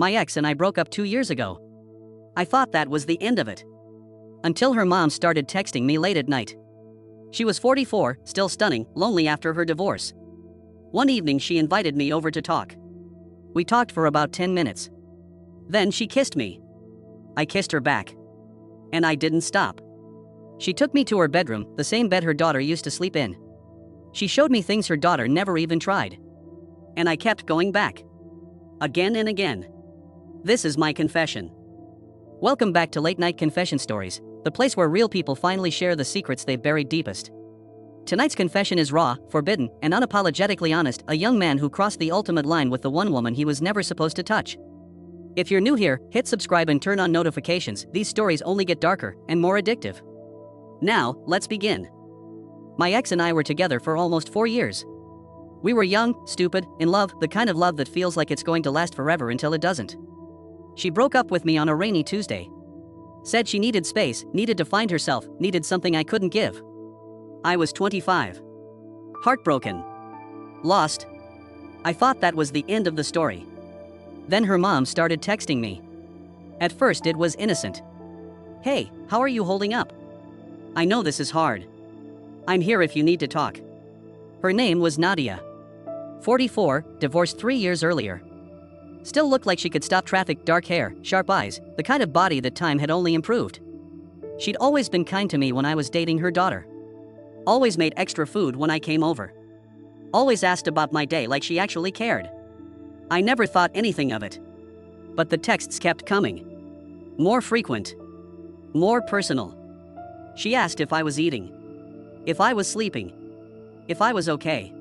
My ex and I broke up 2 years ago. I thought that was the end of it. Until her mom started texting me late at night. She was 44, still stunning, lonely after her divorce. One evening she invited me over to talk. We talked for about 10 minutes. Then she kissed me. I kissed her back. And I didn't stop. She took me to her bedroom, the same bed her daughter used to sleep in. She showed me things her daughter never even tried. And I kept going back. Again and again. This is my confession. Welcome back to Late Night Confession Stories, the place where real people finally share the secrets they've buried deepest. Tonight's confession is raw, forbidden, and unapologetically honest, a young man who crossed the ultimate line with the one woman he was never supposed to touch. If you're new here, hit subscribe and turn on notifications. These stories only get darker and more addictive. Now, let's begin. My ex and I were together for almost 4 years. We were young, stupid, in love, the kind of love that feels like it's going to last forever until it doesn't. She broke up with me on a rainy Tuesday. Said she needed space, needed to find herself, needed something I couldn't give. I was 25. Heartbroken. Lost. I thought that was the end of the story. Then her mom started texting me. At first it was innocent. "Hey, how are you holding up? I know this is hard. I'm here if you need to talk." Her name was Nadia. 44, divorced 3 years earlier. Still looked like she could stop traffic, dark hair, sharp eyes, the kind of body that time had only improved. She'd always been kind to me when I was dating her daughter. Always made extra food when I came over. Always asked about my day like she actually cared. I never thought anything of it. But the texts kept coming. More frequent. More personal. She asked if I was eating. If I was sleeping. If I was okay.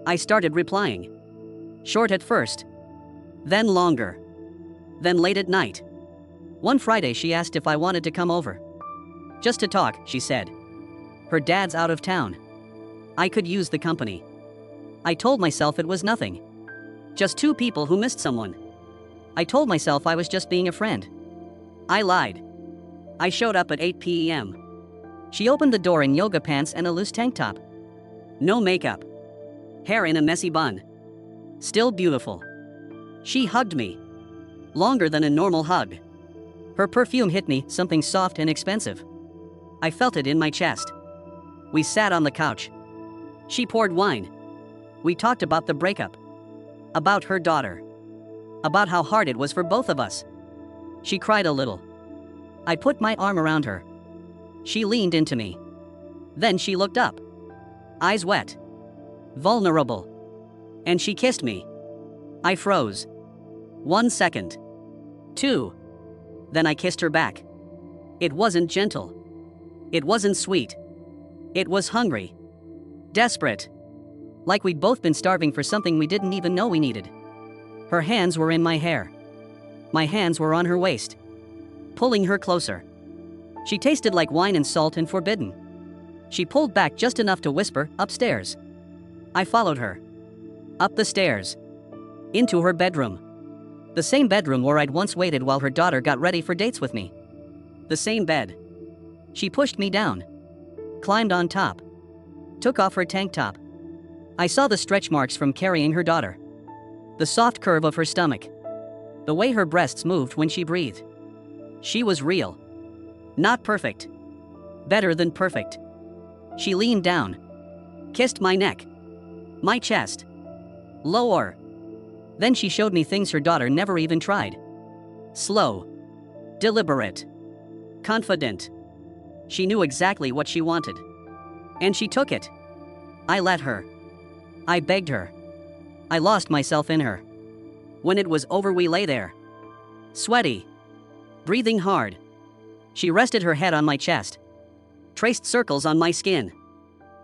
I started replying. Short at first. Then longer. Then late at night. One Friday she asked if I wanted to come over. Just to talk, she said. Her dad's out of town. I could use the company. I told myself it was nothing. Just two people who missed someone. I told myself I was just being a friend. I lied. I showed up at 8 p.m. She opened the door in yoga pants and a loose tank top. No makeup. Hair in a messy bun. Still beautiful. She hugged me. Longer than a normal hug. Her perfume hit me, something soft and expensive. I felt it in my chest. We sat on the couch. She poured wine. We talked about the breakup. About her daughter. About how hard it was for both of us. She cried a little. I put my arm around her. She leaned into me. Then she looked up. Eyes wet. Vulnerable. And she kissed me. I froze. 1 second. 2. Then I kissed her back. It wasn't gentle. It wasn't sweet. It was hungry. Desperate. Like we'd both been starving for something we didn't even know we needed. Her hands were in my hair. My hands were on her waist. Pulling her closer. She tasted like wine and salt and forbidden. She pulled back just enough to whisper, "Upstairs." I followed her. Up the stairs. Into her bedroom. The same bedroom where I'd once waited while her daughter got ready for dates with me. The same bed. She pushed me down. Climbed on top. Took off her tank top. I saw the stretch marks from carrying her daughter. The soft curve of her stomach. The way her breasts moved when she breathed. She was real. Not perfect. Better than perfect. She leaned down. Kissed my neck. My chest. Lower. Then she showed me things her daughter never even tried. Slow. Deliberate. Confident. She knew exactly what she wanted. And she took it. I let her. I begged her. I lost myself in her. When it was over, we lay there. Sweaty. Breathing hard. She rested her head on my chest. Traced circles on my skin.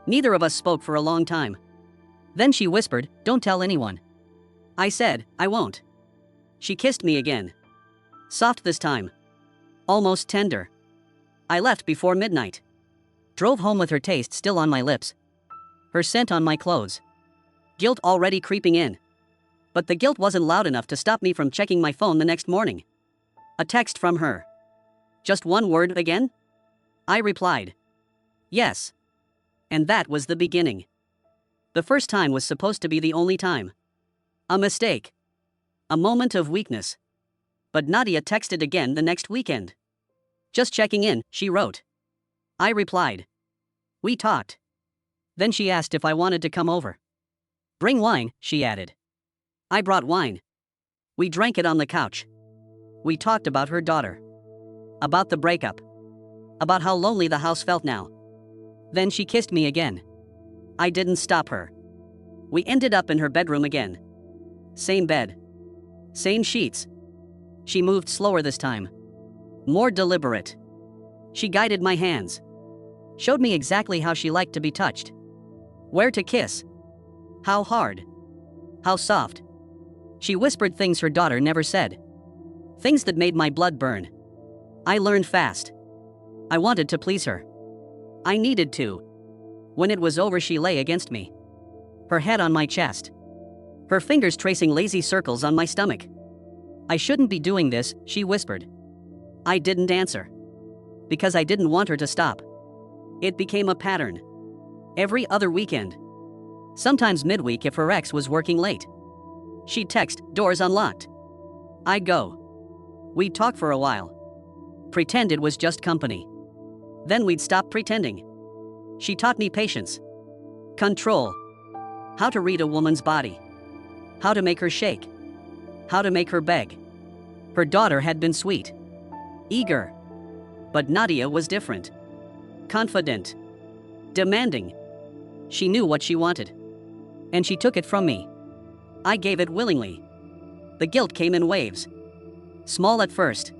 Neither of us spoke for a long time. Then she whispered, "Don't tell anyone." I said, "I won't." She kissed me again. Soft this time. Almost tender. I left before midnight. Drove home with her taste still on my lips. Her scent on my clothes. Guilt already creeping in. But the guilt wasn't loud enough to stop me from checking my phone the next morning. A text from her. "Just one word again?" I replied. "Yes." And that was the beginning. The first time was supposed to be the only time. A mistake. A moment of weakness. But Nadia texted again the next weekend. Just checking in, she wrote. I replied. We talked. Then she asked if I wanted to come over. Bring wine, she added. I brought wine. We drank it on the couch. We talked about her daughter. About the breakup. About how lonely the house felt now. Then she kissed me again. I didn't stop her. We ended up in her bedroom again. Same bed. Same sheets. She moved slower this time. More deliberate. She guided my hands. Showed me exactly how she liked to be touched. Where to kiss. How hard. How soft. She whispered things her daughter never said. Things that made my blood burn. I learned fast. I wanted to please her. I needed to. When it was over, she lay against me. Her head on my chest. Her fingers tracing lazy circles on my stomach. I shouldn't be doing this, she whispered. I didn't answer. Because I didn't want her to stop. It became a pattern. Every other weekend. Sometimes midweek if her ex was working late. She'd text, doors unlocked. I'd go. We'd talk for a while. Pretend it was just company. Then we'd stop pretending. She taught me patience. Control. How to read a woman's body. How to make her shake. How to make her beg. Her daughter had been sweet. Eager. But Nadia was different. Confident. Demanding. She knew what she wanted. And she took it from me. I gave it willingly. The guilt came in waves. Small at first.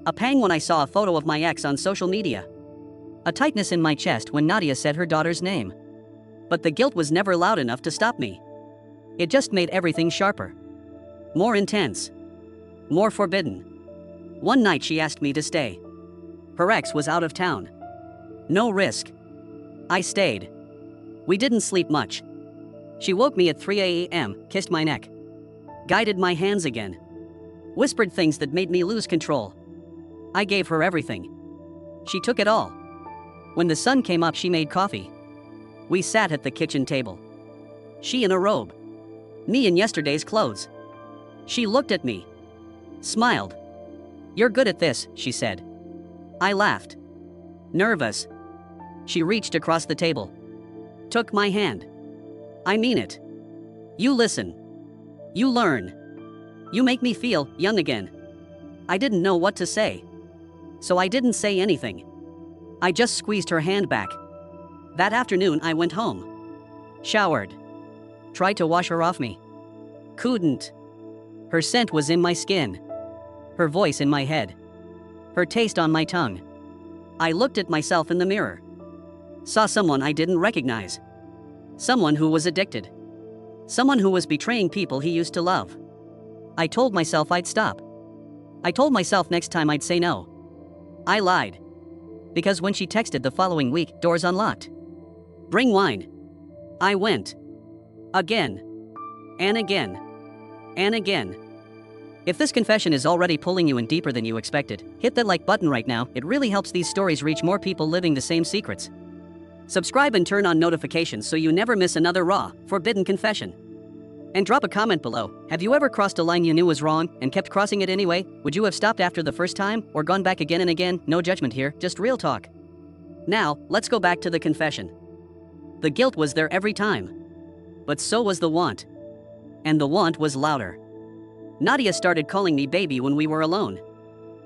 A pang when I saw a photo of my ex on social media. A tightness in my chest when Nadia said her daughter's name. But the guilt was never loud enough to stop me. It just made everything sharper. More intense. More forbidden. One night she asked me to stay. Her ex was out of town. No risk. I stayed. We didn't sleep much. She woke me at 3 a.m., kissed my neck. Guided my hands again. Whispered things that made me lose control. I gave her everything. She took it all. When the sun came up, she made coffee. We sat at the kitchen table. She in a robe. Me in yesterday's clothes. She looked at me. Smiled. You're good at this, she said. I laughed. Nervous. She reached across the table. Took my hand. I mean it. You listen. You learn. You make me feel young again. I didn't know what to say. So I didn't say anything. I just squeezed her hand back. That afternoon I went home. Showered. Tried to wash her off me. Couldn't. Her scent was in my skin. Her voice in my head. Her taste on my tongue. I looked at myself in the mirror. Saw someone I didn't recognize. Someone who was addicted. Someone who was betraying people he used to love. I told myself I'd stop. I told myself next time I'd say no. I lied. Because when she texted the following week, doors unlocked. Bring wine. I went. Again. And again. And again. If this confession is already pulling you in deeper than you expected, hit that like button right now. It really helps these stories reach more people living the same secrets. Subscribe and turn on notifications so you never miss another raw, forbidden confession. And drop a comment below. Have you ever crossed a line you knew was wrong and kept crossing it anyway? Would you have stopped after the first time or gone back again and again? No judgment here, just real talk. Now, let's go back to the confession. The guilt was there every time. But so was the want. And the want was louder. Nadia started calling me baby when we were alone.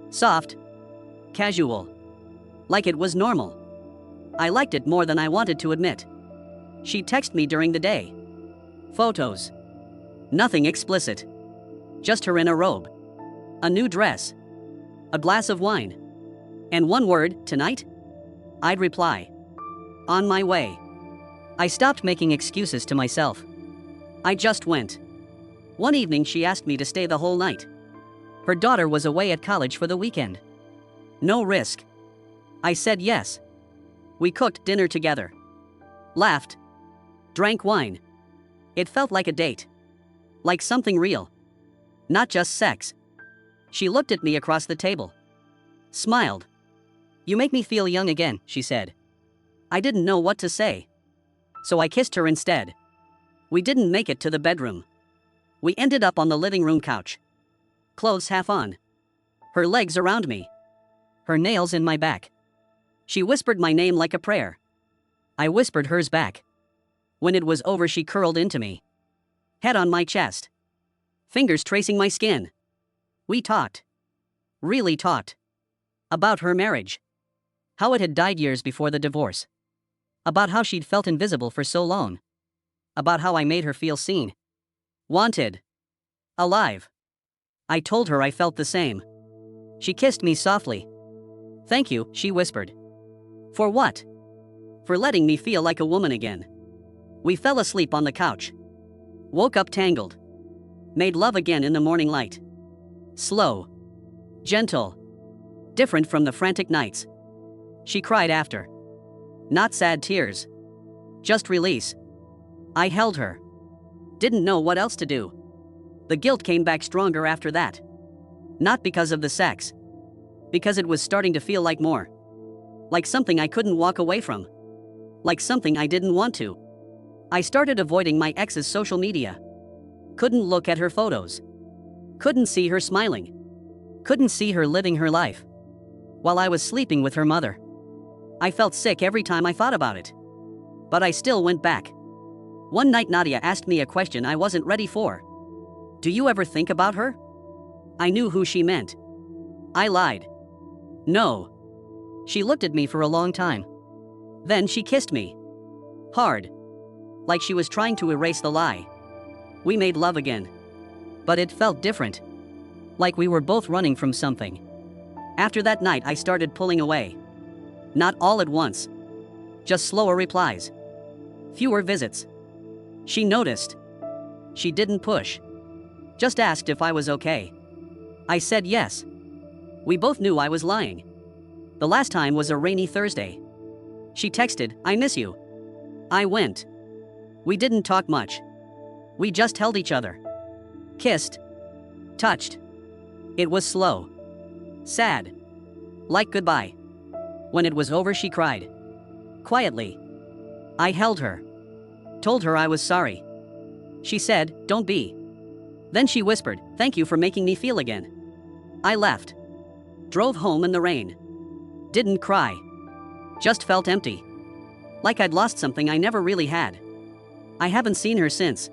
Soft. Casual. Like it was normal. I liked it more than I wanted to admit. She'd text me during the day. Photos. Nothing explicit. Just her in a robe. A new dress. A glass of wine. And one word, tonight? I'd reply. On my way. I stopped making excuses to myself. I just went. One evening she asked me to stay the whole night. Her daughter was away at college for the weekend. No risk. I said yes. We cooked dinner together. Laughed. Drank wine. It felt like a date. Like something real. Not just sex. She looked at me across the table. Smiled. You make me feel young again, she said. I didn't know what to say. So I kissed her instead. We didn't make it to the bedroom. We ended up on the living room couch. Clothes half on. Her legs around me. Her nails in my back. She whispered my name like a prayer. I whispered hers back. When it was over, she curled into me. Head on my chest. Fingers tracing my skin. We talked. Really talked. About her marriage. How it had died years before the divorce. About how she'd felt invisible for so long. About how I made her feel seen. Wanted. Alive. I told her I felt the same. She kissed me softly. Thank you, she whispered. For what? For letting me feel like a woman again. We fell asleep on the couch. Woke up tangled. Made love again in the morning light. Slow. Gentle. Different from the frantic nights. She cried after. Not sad tears. Just release. I held her. Didn't know what else to do. The guilt came back stronger after that. Not because of the sex. Because it was starting to feel like more. Like something I couldn't walk away from. Like something I didn't want to. I started avoiding my ex's social media. Couldn't look at her photos. Couldn't see her smiling. Couldn't see her living her life. While I was sleeping with her mother. I felt sick every time I thought about it. But I still went back. One night Nadia asked me a question I wasn't ready for. Do you ever think about her? I knew who she meant. I lied. No. She looked at me for a long time. Then she kissed me. Hard. Like she was trying to erase the lie. We made love again. But it felt different. Like we were both running from something. After that night I started pulling away. Not all at once. Just slower replies. Fewer visits. She noticed. She didn't push. Just asked if I was okay. I said yes. We both knew I was lying. The last time was a rainy Thursday. She texted, I miss you. I went. We didn't talk much. We just held each other. Kissed. Touched. It was slow. Sad. Like goodbye. When it was over, she cried. Quietly. I held her. Told her I was sorry. She said, don't be. Then she whispered, thank you for making me feel again. I left. Drove home in the rain. Didn't cry. Just felt empty. Like I'd lost something I never really had. I haven't seen her since.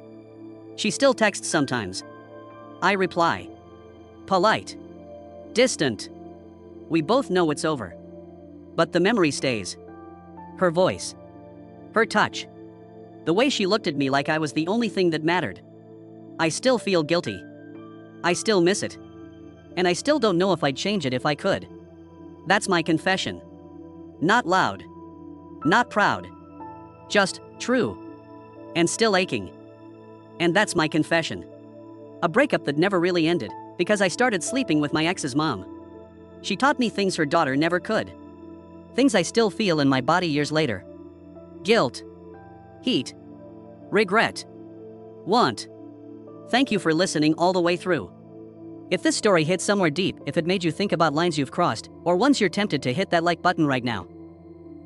She still texts sometimes. I reply. Polite. Distant. We both know it's over. But the memory stays. Her voice. Her touch. The way she looked at me like I was the only thing that mattered. I still feel guilty. I still miss it. And I still don't know if I'd change it if I could. That's my confession. Not loud. Not proud. Just true. And still aching. And that's my confession. A breakup that never really ended, because I started sleeping with my ex's mom. She taught me things her daughter never could. Things I still feel in my body years later. Guilt. Heat. Regret. Want. Thank you for listening all the way through. If this story hit somewhere deep, if it made you think about lines you've crossed, or ones you're tempted to hit that like button right now.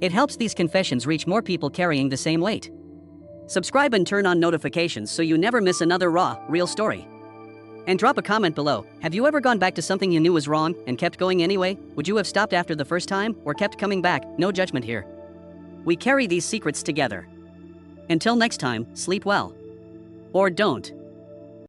It helps these confessions reach more people carrying the same weight. Subscribe and turn on notifications so you never miss another raw, real story. And drop a comment below. Have you ever gone back to something you knew was wrong and kept going anyway? Would you have stopped after the first time or kept coming back? No judgment here. We carry these secrets together. Until next time, sleep well. Or don't.